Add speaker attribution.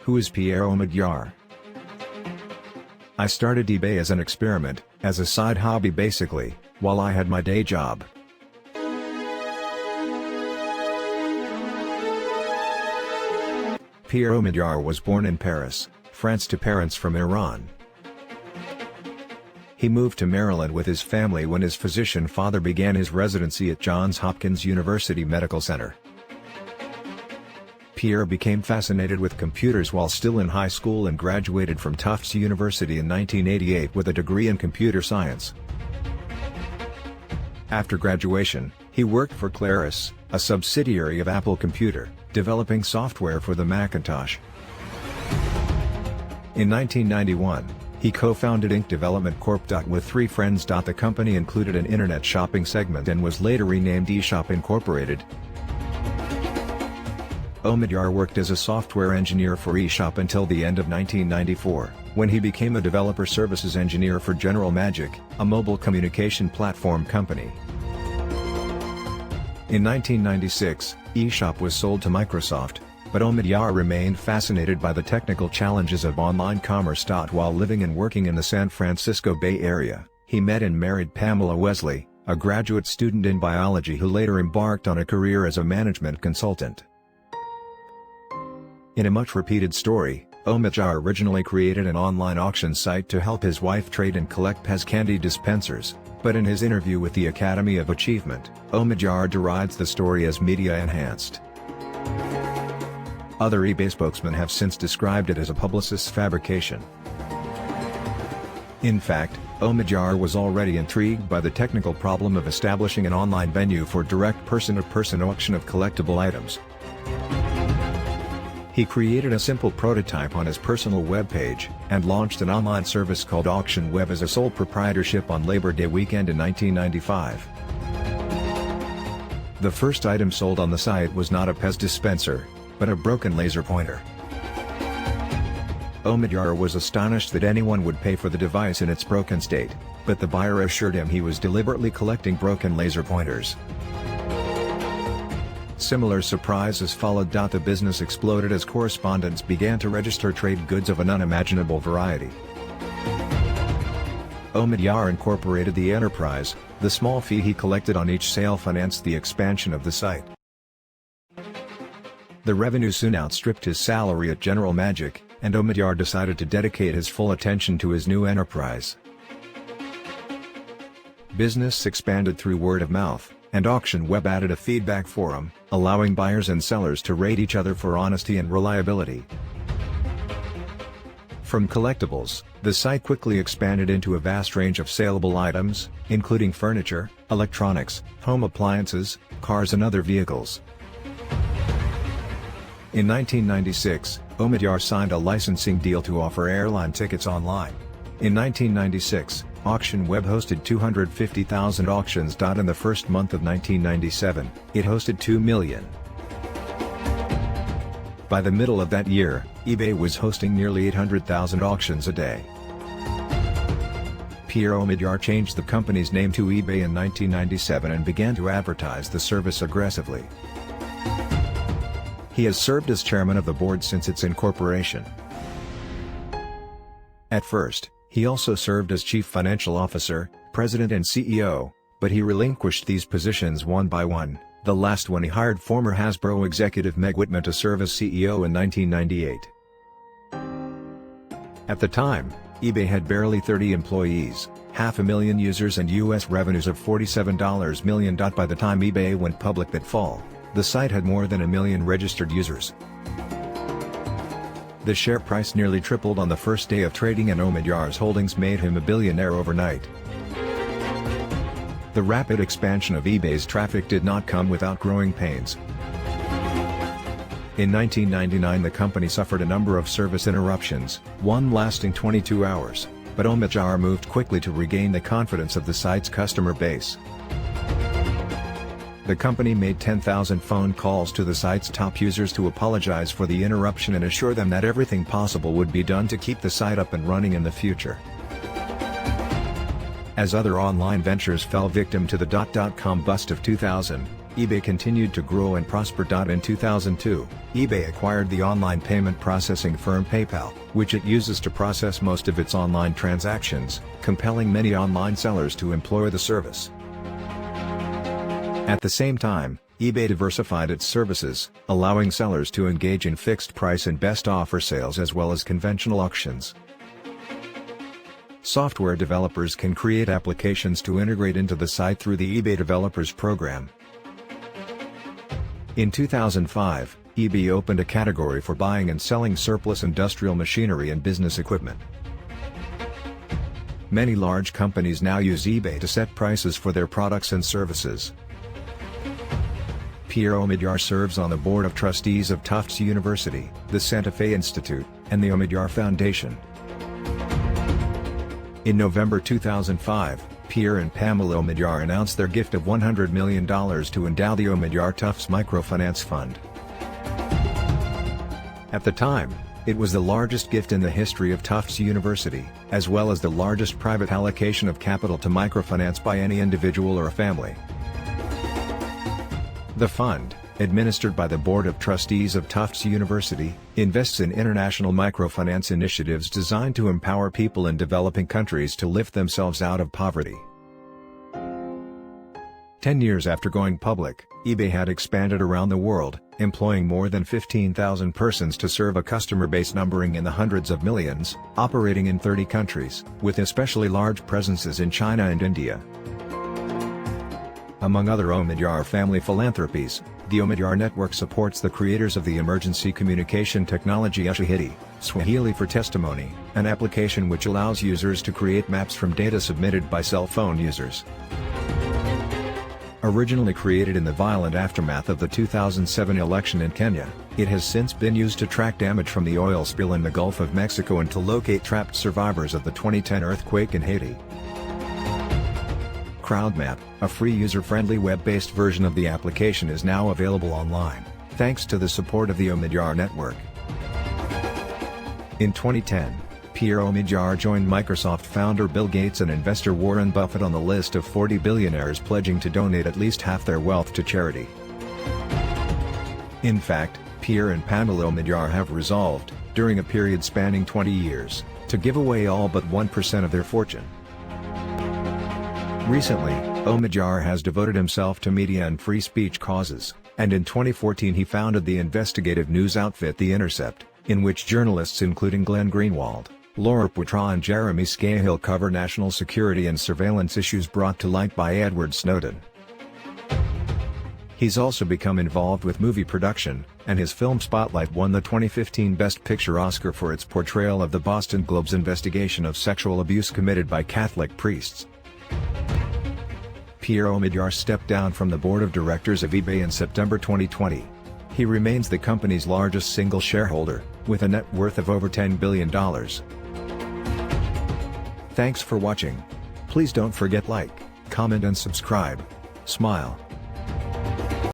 Speaker 1: Who is Pierre Omidyar? I started eBay as an experiment, as a side hobby basically, while I had my day job. Pierre Omidyar was born in Paris, France to parents from Iran. He moved to Maryland with his family when his physician father began his residency at Johns Hopkins University Medical Center. Pierre became fascinated with computers while still in high school and graduated from Tufts University in 1988 with a degree in computer science. After graduation, he worked for Claris, a subsidiary of Apple Computer, developing software for the Macintosh. In 1991, he co-founded Inc. Development Corp. With three friends. The company included an internet shopping segment and was later renamed eShop Incorporated. Omidyar worked as a software engineer for eShop until the end of 1994, when he became a developer services engineer for General Magic, a mobile communication platform company. In 1996, eShop was sold to Microsoft, but Omidyar remained fascinated by the technical challenges of online commerce. While living and working in the San Francisco Bay Area, he met and married Pamela Wesley, a graduate student in biology who later embarked on a career as a management consultant. In a much-repeated story, Omidyar originally created an online auction site to help his wife trade and collect Pez candy dispensers, but in his interview with the Academy of Achievement, Omidyar derides the story as media-enhanced. Other eBay spokesmen have since described it as a publicist's fabrication. In fact, Omidyar was already intrigued by the technical problem of establishing an online venue for direct person-to-person auction of collectible items. He created a simple prototype on his personal webpage, and launched an online service called Auction Web as a sole proprietorship on Labor Day weekend in 1995. The first item sold on the site was not a Pez dispenser, but a broken laser pointer. Omidyar was astonished that anyone would pay for the device in its broken state, but the buyer assured him he was deliberately collecting broken laser pointers. Similar surprises followed. The business exploded as correspondents began to register trade goods of an unimaginable variety. Omidyar incorporated the enterprise. The small fee he collected on each sale financed the expansion of the site. The revenue soon outstripped his salary at General Magic, and Omidyar decided to dedicate his full attention to his new enterprise. Business expanded through word of mouth, and Auction Web added a feedback forum, allowing buyers and sellers to rate each other for honesty and reliability. From collectibles, the site quickly expanded into a vast range of saleable items, including furniture, electronics, home appliances, cars and other vehicles. In 1996, Omidyar signed a licensing deal to offer airline tickets online. In 1996, Auction Web hosted 250,000 auctions. In the first month of 1997, it hosted 2 million. By the middle of that year, eBay was hosting nearly 800,000 auctions a day. Pierre Omidyar changed the company's name to eBay in 1997 and began to advertise the service aggressively. He has served as chairman of the board since its incorporation. At first, he also served as chief financial officer, president and CEO, but he relinquished these positions one by one, the last when he hired former Hasbro executive Meg Whitman to serve as CEO in 1998. At the time, eBay had barely 30 employees, 500,000 users and US revenues of $47 million. By the time eBay went public that fall, the site had more than 1 million registered users. The share price nearly tripled on the first day of trading, and Omidyar's holdings made him a billionaire overnight. The rapid expansion of eBay's traffic did not come without growing pains. In 1999 the company suffered a number of service interruptions, one lasting 22 hours, but Omidyar moved quickly to regain the confidence of the site's customer base. The company made 10,000 phone calls to the site's top users to apologize for the interruption and assure them that everything possible would be done to keep the site up and running in the future. As other online ventures fell victim to the .com bust of 2000, eBay continued to grow and prosper. In 2002, eBay acquired the online payment processing firm PayPal, which it uses to process most of its online transactions, compelling many online sellers to employ the service. At the same time, eBay diversified its services, allowing sellers to engage in fixed price and best offer sales as well as conventional auctions. Software developers can create applications to integrate into the site through the eBay Developers Program. In 2005, eBay opened a category for buying and selling surplus industrial machinery and business equipment. Many large companies now use eBay to set prices for their products and services. Pierre Omidyar serves on the board of trustees of Tufts University, the Santa Fe Institute, and the Omidyar Foundation. In November 2005, Pierre and Pamela Omidyar announced their gift of $100 million to endow the Omidyar Tufts Microfinance Fund. At the time, it was the largest gift in the history of Tufts University, as well as the largest private allocation of capital to microfinance by any individual or family. The fund, administered by the Board of Trustees of Tufts University, invests in international microfinance initiatives designed to empower people in developing countries to lift themselves out of poverty. 10 years after going public, eBay had expanded around the world, employing more than 15,000 persons to serve a customer base numbering in the hundreds of millions, operating in 30 countries, with especially large presences in China and India. Among other Omidyar family philanthropies, the Omidyar Network supports the creators of the emergency communication technology Ushahidi, Swahili for Testimony, an application which allows users to create maps from data submitted by cell phone users. Originally created in the violent aftermath of the 2007 election in Kenya, it has since been used to track damage from the oil spill in the Gulf of Mexico and to locate trapped survivors of the 2010 earthquake in Haiti. CrowdMap, a free user-friendly web-based version of the application, is now available online, thanks to the support of the Omidyar Network. In 2010, Pierre Omidyar joined Microsoft founder Bill Gates and investor Warren Buffett on the list of 40 billionaires pledging to donate at least half their wealth to charity. In fact, Pierre and Pamela Omidyar have resolved, during a period spanning 20 years, to give away all but 1% of their fortune. Recently, Omidyar has devoted himself to media and free speech causes, and in 2014 he founded the investigative news outfit The Intercept, in which journalists including Glenn Greenwald, Laura Poitras and Jeremy Scahill cover national security and surveillance issues brought to light by Edward Snowden. He's also become involved with movie production, and his film Spotlight won the 2015 Best Picture Oscar for its portrayal of the Boston Globe's investigation of sexual abuse committed by Catholic priests. Pierre Omidyar stepped down from the board of directors of eBay in September 2020. He remains the company's largest single shareholder, with a net worth of over $10 billion. Thanks for watching. Please don't forget like, comment and subscribe. Smile.